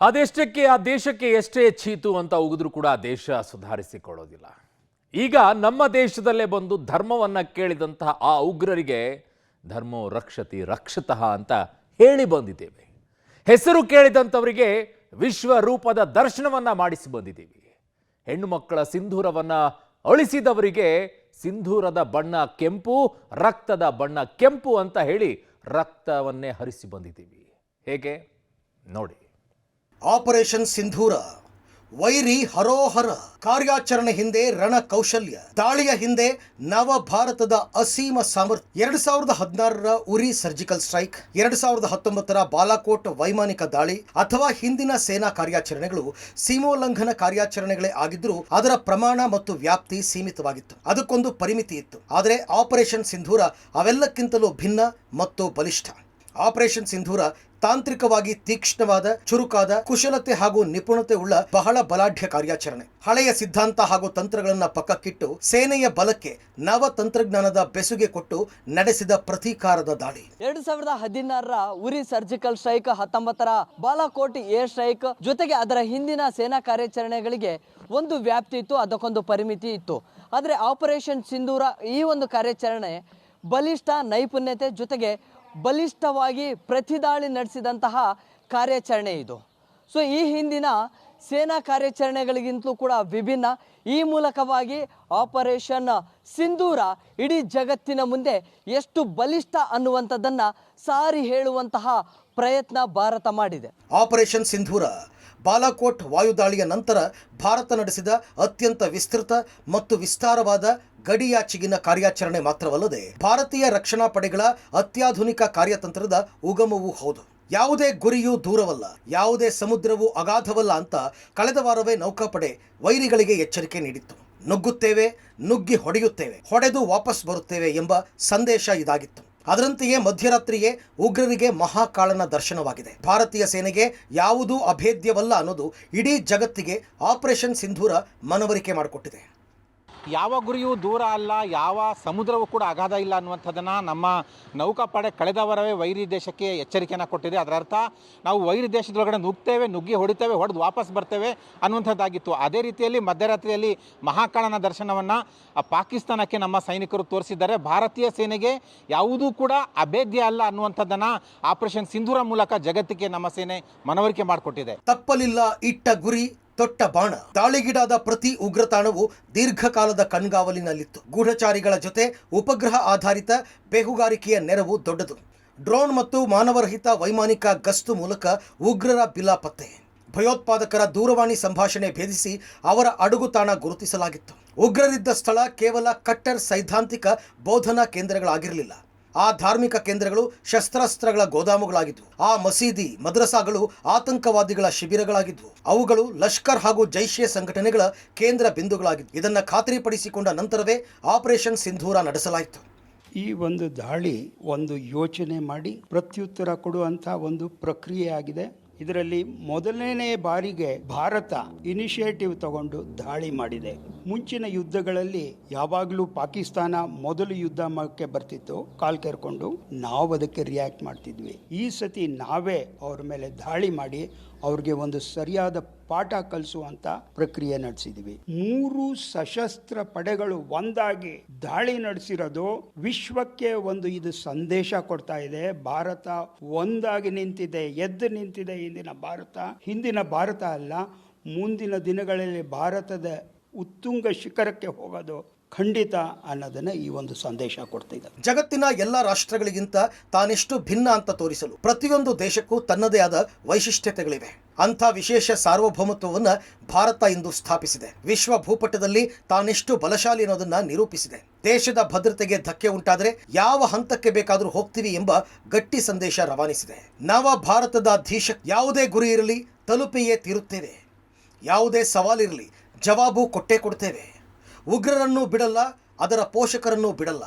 ಅದೆಷ್ಟಕ್ಕೆ ಆ ದೇಶಕ್ಕೆ ಎಷ್ಟೇ ಚೀತು ಅಂತ ಉಗಿದ್ರು ಕೂಡ ಆ ದೇಶ ಸುಧಾರಿಸಿಕೊಳ್ಳೋದಿಲ್ಲ. ಈಗ ನಮ್ಮ ದೇಶದಲ್ಲೇ ಬಂದು ಧರ್ಮವನ್ನ ಕೇಳಿದಂತಹ ಆ ಉಗ್ರರಿಗೆ ಧರ್ಮೋ ರಕ್ಷತಿ ರಕ್ಷತಃ ಅಂತ ಹೇಳಿ ಬಂದಿದ್ದೇವೆ. ಹೆಸರು ಕೇಳಿದಂಥವರಿಗೆ ವಿಶ್ವ ರೂಪದ ದರ್ಶನವನ್ನ ಮಾಡಿಸಿ ಬಂದಿದ್ದೀವಿ. ಹೆಣ್ಣು ಮಕ್ಕಳ ಸಿಂಧೂರವನ್ನ ಅಳಿಸಿದವರಿಗೆ ಸಿಂಧೂರದ ಬಣ್ಣ ಕೆಂಪು, ರಕ್ತದ ಬಣ್ಣ ಕೆಂಪು ಅಂತ ಹೇಳಿ ರಕ್ತವನ್ನೇ ಹರಿಸಿ ಬಂದಿದ್ದೀವಿ. ಹೇಗೆ ನೋಡಿ. ಆಪರೇಷನ್ ಸಿಂಧೂರ, ವೈರಿ ಹರೋಹರ, ಕಾರ್ಯಾಚರಣೆ ಹಿಂದೆ ರಣ ಕೌಶಲ್ಯ, ದಾಳಿಯ ಹಿಂದೆ ನವ ಭಾರತದ ಅಸೀಮ ಸಾಮರ್ಥ್ಯ. 2016ರ ಉರಿ ಸರ್ಜಿಕಲ್ ಸ್ಟ್ರೈಕ್, 2019ರ ಬಾಲಾಕೋಟ್ ವೈಮಾನಿಕ ದಾಳಿ ಅಥವಾ ಹಿಂದಿನ ಸೇನಾ ಕಾರ್ಯಾಚರಣೆಗಳು ಸೀಮೋಲ್ಲಂಘನ ಕಾರ್ಯಾಚರಣೆಗಳೇ ಆಗಿದ್ರೂ ಅದರ ಪ್ರಮಾಣ ಮತ್ತು ವ್ಯಾಪ್ತಿ ಸೀಮಿತವಾಗಿತ್ತು. ಅದಕ್ಕೊಂದು ಪರಿಮಿತಿ ಇತ್ತು. ಆದರೆ ಆಪರೇಷನ್ ಸಿಂಧೂರ ಅವೆಲ್ಲಕ್ಕಿಂತಲೂ ಭಿನ್ನ ಮತ್ತು ಬಲಿಷ್ಠ. ಆಪರೇಷನ್ ಸಿಂಧೂರ ತಾಂತ್ರಿಕವಾಗಿ ತೀಕ್ಷ್ಣವಾದ, ಚುರುಕಾದ, ಕುಶಲತೆ ಹಾಗೂ ನಿಪುಣತೆ ಉಳ್ಳ ಬಹಳ ಬಲಾಢ್ಯ ಕಾರ್ಯಾಚರಣೆ. ಹಳೆಯ ಸಿದ್ಧಾಂತ ಹಾಗೂ ತಂತ್ರಗಳನ್ನ ಪಕ್ಕಕ್ಕಿಟ್ಟು ಸೇನೆಯ ಬಲಕ್ಕೆ ನವ ತಂತ್ರಜ್ಞಾನದ ಬೆಸುಗೆ ಕೊಟ್ಟು ನಡೆಸಿದ ಪ್ರತೀಕಾರದ ದಾಳಿ. 2016ರ ಉರಿ ಸರ್ಜಿಕಲ್ ಸ್ಟ್ರೈಕ್, 19ರ ಬಾಲಾಕೋಟ್ ಏರ್ ಸ್ಟ್ರೈಕ್, ಜೊತೆಗೆ ಅದರ ಹಿಂದಿನ ಸೇನಾ ಕಾರ್ಯಾಚರಣೆಗಳಿಗೆ ಒಂದು ವ್ಯಾಪ್ತಿ ಇತ್ತು, ಅದಕ್ಕೊಂದು ಪರಿಮಿತಿ ಇತ್ತು. ಆದರೆ ಆಪರೇಷನ್ ಸಿಂಧೂರ ಈ ಒಂದು ಕಾರ್ಯಾಚರಣೆ ಬಲಿಷ್ಠ ನೈಪುಣ್ಯತೆ ಜೊತೆಗೆ ಬಲಿಷ್ಠವಾಗಿ ಪ್ರತಿದಾಳಿ ನಡೆಸಿದಂತಹ ಕಾರ್ಯಾಚರಣೆ ಇದು. ಸೊ ಈ ಹಿಂದಿನ ಸೇನಾ ಕಾರ್ಯಾಚರಣೆಗಳಿಗಿಂತಲೂ ಕೂಡ ವಿಭಿನ್ನ. ಈ ಮೂಲಕವಾಗಿ ಆಪರೇಷನ್ ಸಿಂಧೂರ ಇಡೀ ಜಗತ್ತಿನ ಮುಂದೆ ಎಷ್ಟು ಬಲಿಷ್ಠ ಅನ್ನುವಂಥದ್ದನ್ನು ಸಾರಿ ಹೇಳುವಂತಹ ಪ್ರಯತ್ನ ಭಾರತ ಮಾಡಿದೆ. ಆಪರೇಷನ್ ಸಿಂಧೂರ ಬಾಲಾಕೋಟ್ ವಾಯುದಾಳಿಯ ನಂತರ ಭಾರತ ನಡೆಸಿದ ಅತ್ಯಂತ ವಿಸ್ತೃತ ಮತ್ತು ವಿಸ್ತಾರವಾದ ಗಡಿಯಾಚೆಗಿನ ಕಾರ್ಯಾಚರಣೆ ಮಾತ್ರವಲ್ಲದೆ ಭಾರತೀಯ ರಕ್ಷಣಾ ಪಡೆಗಳ ಅತ್ಯಾಧುನಿಕ ಕಾರ್ಯತಂತ್ರದ ಉಗಮವೂ ಹೌದು. ಯಾವುದೇ ಗುರಿಯೂ ದೂರವಲ್ಲ, ಯಾವುದೇ ಸಮುದ್ರವೂ ಅಗಾಧವಲ್ಲ ಅಂತ ಕಳೆದ ವಾರವೇ ನೌಕಾಪಡೆ ವೈರಿಗಳಿಗೆ ಎಚ್ಚರಿಕೆ ನೀಡಿತ್ತು. ನುಗ್ಗುತ್ತೇವೆ, ನುಗ್ಗಿ ಹೊಡೆಯುತ್ತೇವೆ, ಹೊಡೆದು ವಾಪಸ್ ಬರುತ್ತೇವೆ ಎಂಬ ಸಂದೇಶ ಇದಾಗಿತ್ತು. ಅದರಂತೆಯೇ ಮಧ್ಯರಾತ್ರಿಯೇ ಉಗ್ರರಿಗೆ ಮಹಾಕಾಳನ ದರ್ಶನವಾಗಿದೆ. ಭಾರತೀಯ ಸೇನೆಗೆ ಯಾವುದೂ ಅಭೇದ್ಯವಲ್ಲ ಅನ್ನೋದು ಇಡೀ ಜಗತ್ತಿಗೆ ಆಪರೇಷನ್ ಸಿಂಧೂರ ಮನವರಿಕೆ ಮಾಡಿಕೊಟ್ಟಿದೆ. ಯಾವ ಗುರಿಯೂ ದೂರ ಅಲ್ಲ, ಯಾವ ಸಮುದ್ರವೂ ಕೂಡ ಅಗಾಧ ಇಲ್ಲ ಅನ್ನುವಂಥದ್ದನ್ನು ನಮ್ಮ ನೌಕಾಪಡೆ ಕಳೆದ ವಾರವೇ ವೈರಿ ದೇಶಕ್ಕೆ ಎಚ್ಚರಿಕೆಯನ್ನು ಕೊಟ್ಟಿದೆ. ಅದರ ಅರ್ಥ ನಾವು ವೈರಿ ದೇಶದೊಳಗಡೆ ನುಗ್ಗಿ ಹೊಡಿತೇವೆ, ಹೊಡೆದು ವಾಪಸ್ ಬರ್ತೇವೆ ಅನ್ನುವಂಥದ್ದಾಗಿತ್ತು. ಅದೇ ರೀತಿಯಲ್ಲಿ ಮಧ್ಯರಾತ್ರಿಯಲ್ಲಿ ಮಹಾಕಾಳನ ದರ್ಶನವನ್ನು ಪಾಕಿಸ್ತಾನಕ್ಕೆ ನಮ್ಮ ಸೈನಿಕರು ತೋರಿಸಿದ್ದಾರೆ. ಭಾರತೀಯ ಸೇನೆಗೆ ಯಾವುದೂ ಕೂಡ ಅಭೇದ್ಯ ಅಲ್ಲ ಅನ್ನುವಂಥದ್ದನ್ನು ಆಪರೇಷನ್ ಸಿಂಧೂರ ಮೂಲಕ ಜಗತ್ತಿಗೆ ನಮ್ಮ ಸೇನೆ ಮನವರಿಕೆ ಮಾಡಿಕೊಟ್ಟಿದೆ. ತಪ್ಪಲಿಲ್ಲ ಇಟ್ಟ ಗುರಿ, ತೊಟ್ಟ ಬಾಣ. ದಾಳಿಗೀಡಾದ ಪ್ರತಿ ಉಗ್ರತಾಣವು ದೀರ್ಘಕಾಲದ ಕಣ್ಗಾವಲಿನಲ್ಲಿತ್ತು. ಗೂಢಚಾರಿಗಳ ಜೊತೆ ಉಪಗ್ರಹ ಆಧಾರಿತ ಬೇಹುಗಾರಿಕೆಯ ನೆರವು ದೊಡ್ಡದು. ಡ್ರೋನ್ ಮತ್ತು ಮಾನವರಹಿತ ವೈಮಾನಿಕ ಗಸ್ತು ಮೂಲಕ ಉಗ್ರರ ಬಿಲಾಪತ್ತೆ. ಭಯೋತ್ಪಾದಕರ ದೂರವಾಣಿ ಸಂಭಾಷಣೆ ಭೇದಿಸಿ ಅವರ ಅಡುಗುತಾಣ ಗುರುತಿಸಲಾಗಿತ್ತು. ಉಗ್ರರಿದ್ದ ಸ್ಥಳ ಕೇವಲ ಕಟ್ಟರ್ ಸೈದ್ಧಾಂತಿಕ ಬೋಧನಾ ಕೇಂದ್ರಗಳಾಗಿರಲಿಲ್ಲ. ಆ ಧಾರ್ಮಿಕ ಕೇಂದ್ರಗಳು ಶಸ್ತ್ರಾಸ್ತ್ರಗಳ ಗೋದಾಮುಗಳಾಗಿದ್ವು. ಆ ಮಸೀದಿ, ಮದ್ರಸಾಗಳು ಆತಂಕವಾದಿಗಳ ಶಿಬಿರಗಳಾಗಿದ್ವು. ಅವುಗಳು ಲಷ್ಕರ್ ಹಾಗೂ ಜೈಷೆ ಸಂಘಟನೆಗಳ ಕೇಂದ್ರ ಬಿಂದುಗಳಾಗಿದ್ವು. ಇದನ್ನು ಖಾತ್ರಿಪಡಿಸಿಕೊಂಡ ನಂತರವೇ ಆಪರೇಷನ್ ಸಿಂಧೂರ ನಡೆಸಲಾಯಿತು. ಈ ಒಂದು ದಾಳಿ ಒಂದು ಯೋಚನೆ ಮಾಡಿ ಪ್ರತ್ಯುತ್ತರ ಕೊಡುವಂಥ ಒಂದು ಪ್ರಕ್ರಿಯೆ ಆಗಿದೆ. ಇದರಲ್ಲಿ ಮೊದಲನೇ ಬಾರಿಗೆ ಭಾರತ ಇನಿಷಿಯೇಟಿವ್ ತಗೊಂಡು ದಾಳಿ ಮಾಡಿದೆ. ಮುಂಚಿನ ಯುದ್ಧಗಳಲ್ಲಿ ಯಾವಾಗಲೂ ಪಾಕಿಸ್ತಾನ ಮೊದಲು ಯುದ್ಧ ಮಾಡಕ್ಕೆ ಬರ್ತಿತ್ತು, ಕಾಲ್ ಕೆರ್ಕೊಂಡು ನಾವು ಅದಕ್ಕೆ ರಿಯಾಕ್ಟ್ ಮಾಡ್ತಿದ್ವಿ. ಈ ಸತಿ ನಾವೇ ಅವ್ರ ಮೇಲೆ ದಾಳಿ ಮಾಡಿ ಅವ್ರಿಗೆ ಒಂದು ಸರಿಯಾದ ಪಾಠ ಕಲಿಸುವಂತ ಪ್ರಕ್ರಿಯೆ ನಡೆಸಿದ್ವಿ. 3 ಸಶಸ್ತ್ರ ಪಡೆಗಳು ಒಂದಾಗಿ ದಾಳಿ ನಡೆಸಿರೋದು ವಿಶ್ವಕ್ಕೆ ಒಂದು ಇದು ಸಂದೇಶ ಕೊಡ್ತಾ ಇದೆ. ಭಾರತ ಒಂದಾಗಿ ನಿಂತಿದೆ, ಎದ್ದು ನಿಂತಿದೆ. ಹಿಂದಿನ ಭಾರತ ಅಲ್ಲ, ಮುಂದಿನ ದಿನಗಳಲ್ಲಿ ಭಾರತದ ಉತ್ತುಂಗ ಶಿಖರಕ್ಕೆ ಹೋಗೋದು ಖಂಡಿತ ಅನ್ನೋದನ್ನ ಈ ಒಂದು ಸಂದೇಶ ಕೊಡ್ತಿದೆ. ಜಗತ್ತಿನ ಎಲ್ಲ ರಾಷ್ಟ್ರಗಳಿಗಿಂತ ತಾನೆಷ್ಟು ಭಿನ್ನ ಅಂತ ತೋರಿಸಲು ಪ್ರತಿಯೊಂದು ದೇಶಕ್ಕೂ ತನ್ನದೇ ಆದ ವೈಶಿಷ್ಟ್ಯತೆಗಳಿವೆ. ಅಂಥ ವಿಶೇಷ ಸಾರ್ವಭೌಮತ್ವವನ್ನು ಭಾರತ ಇಂದು ಸ್ಥಾಪಿಸಿದೆ. ವಿಶ್ವ ಭೂಪಟದಲ್ಲಿ ತಾನೆಷ್ಟು ಬಲಶಾಲಿ ಅನ್ನೋದನ್ನ ನಿರೂಪಿಸಿದೆ. ದೇಶದ ಭದ್ರತೆಗೆ ಧಕ್ಕೆ ಉಂಟಾದರೆ ಯಾವ ಹಂತಕ್ಕೆ ಬೇಕಾದರೂ ಹೋಗ್ತೀವಿ ಎಂಬ ಗಟ್ಟಿ ಸಂದೇಶ ರವಾನಿಸಿದೆ. ನವ ಭಾರತದ ಧೀಶ ಯಾವುದೇ ಗುರಿ ಇರಲಿ ತಲುಪಿಯೇ ತೀರುತ್ತೇವೆ, ಯಾವುದೇ ಸವಾಲಿರಲಿ ಜವಾಬು ಕೊಟ್ಟೇ ಕೊಡ್ತೇವೆ. ಉಗ್ರರನ್ನು ಬಿಡಲ್ಲ, ಅದರ ಪೋಷಕರನ್ನು ಬಿಡಲ್ಲ.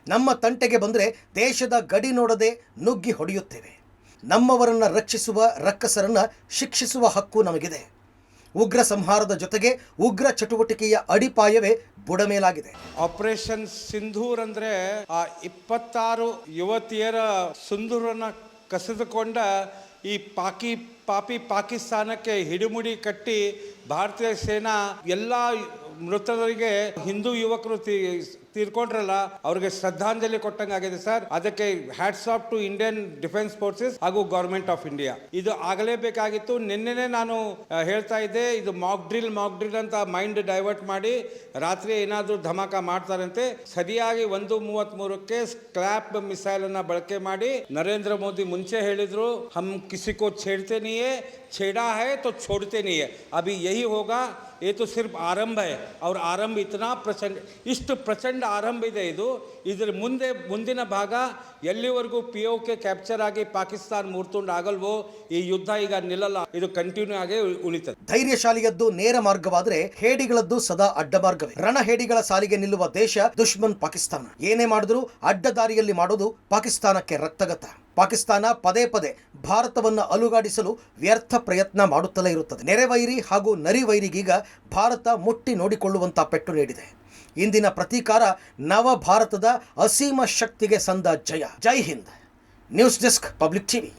ನಮ್ಮ ತಂಟೆಗೆ ಬಂದರೆ ದೇಶದ ಗಡಿ ನೋಡದೆ ನುಗ್ಗಿ ಹೊಡೆಯುತ್ತೇವೆ. ನಮ್ಮವರನ್ನ ರಕ್ಷಿಸುವ ರಕ್ಕಸರನ್ನ ಶಿಕ್ಷಿಸುವ ಹಕ್ಕು ನಮಗಿದೆ. ಉಗ್ರ ಸಂಹಾರದ ಜೊತೆಗೆ ಉಗ್ರ ಚಟುವಟಿಕೆಯ ಅಡಿಪಾಯವೇ ಬುಡಮೇಲಾಗಿದೆ. ಆಪರೇಷನ್ ಸಿಂಧೂರ್ ಅಂದ್ರೆ ಆ 26 ಯುವತಿಯರ ಸಿಂಧೂರನ್ನ ಕಸಿದುಕೊಂಡ ಈ ಪಾಪಿ ಪಾಕಿಸ್ತಾನಕ್ಕೆ ಹಿಡಿಮುಡಿ ಕಟ್ಟಿ ಭಾರತೀಯ ಸೇನಾ ಎಲ್ಲ ಮೃತರಿಗೆ ಹಿಂದೂ ಯುವಕರು ತೀರ್ಕೊಂಡ್ರಲ್ಲ, ಅವ್ರಿಗೆ ಶ್ರದ್ಧಾಂಜಲಿ ಕೊಟ್ಟಂಗಾಗಿದೆ ಸರ್. ಅದಕ್ಕೆ hats off to Indian defence forces ಹಾಗೂ ಗವರ್ಮೆಂಟ್ ಆಫ್ ಇಂಡಿಯಾ. ಇದು ಆಗಲೇಬೇಕಾಗಿತ್ತು. ನಿನ್ನೆನೆ ನಾನು ಹೇಳ್ತಾ ಇದ್ದೆ, ಇದು ಮಾಕ್ ಡ್ರಿಲ್ ಅಂತ ಮೈಂಡ್ ಡೈವರ್ಟ್ ಮಾಡಿ ರಾತ್ರಿ ಏನಾದರೂ ಧಮಾಕ ಮಾಡ್ತಾರಂತೆ. ಸರಿಯಾಗಿ 1:33ಕ್ಕೆ ಸ್ಕ್ರಾಪ್ ಮಿಸೈಲ್ ಅನ್ನ ಬಳಕೆ ಮಾಡಿ ನರೇಂದ್ರ ಮೋದಿ ಮುಂಚೆ ಹೇಳಿದ್ರು, ಹಮ್ ಕಿಸಿ ಕೋ छेड़ते नहीं है, छेड़ा है तो छोड़ते नहीं है. अभी यही होगा. ये तो सिर्फ आरंभ है और आरंभ इतना प्रचंड, इಷ್ಟು ಪ್ರಚಂಡ ಆರಂಭ ಇದೆ. ಇದರ ಮುಂದಿನ ಭಾಗ ಎಲ್ಲಿವರೆಗೂ POK ಕ್ಯಾಪ್ಚರ್ ಆಗಿ ಪಾಕಿಸ್ತಾನ ಮೂರ್ತುಂಡು ಆಗಲ್ವೋ ಈ ಯುದ್ಧ ಈಗ ನಿಲ್ಲಲ್ಲ, ಇದು ಕಂಟಿನ್ಯೂ ಆಗಿ ಉಳಿತದೆ. ಧೈರ್ಯಶಾಲಿಯದ್ದು ನೇರ ಮಾರ್ಗವಾದರೆ ಹೇಡಿಗಳದ್ದು ಸದಾ ಅಡ್ಡ ಮಾರ್ಗವೇ. ರಣಹೇಡಿಗಳ ಸಾಲಿಗೆ ನಿಲ್ಲುವ ದೇಶ ದುಶ್ಮನ್ ಪಾಕಿಸ್ತಾನ. ಏನೇ ಮಾಡಿದ್ರೂ ಅಡ್ಡ ದಾರಿಯಲ್ಲಿ ಮಾಡೋದು ಪಾಕಿಸ್ತಾನಕ್ಕೆ ರಕ್ತಗತ. ಪಾಕಿಸ್ತಾನ ಪದೇ ಪದೇ ಭಾರತವನ್ನು ಅಲುಗಾಡಿಸಲು ವ್ಯರ್ಥ ಪ್ರಯತ್ನ ಮಾಡುತ್ತಲೇ ಇರುತ್ತದೆ. ನೆರೆವೈರಿ ಹಾಗೂ ನರಿವೈರಿಗೀಗ ಭಾರತ ಮುಟ್ಟಿ ನೋಡಿಕೊಳ್ಳುವಂತ ಪೆಟ್ಟು ನೀಡಿದೆ. ಇಂದಿನ ಪ್ರತೀಕಾರ ನವ ಭಾರತದ ಅಸೀಮ ಶಕ್ತಿಗೆ ಸಂದ ಜಯ. ಜೈ Hind. News desk, public TV.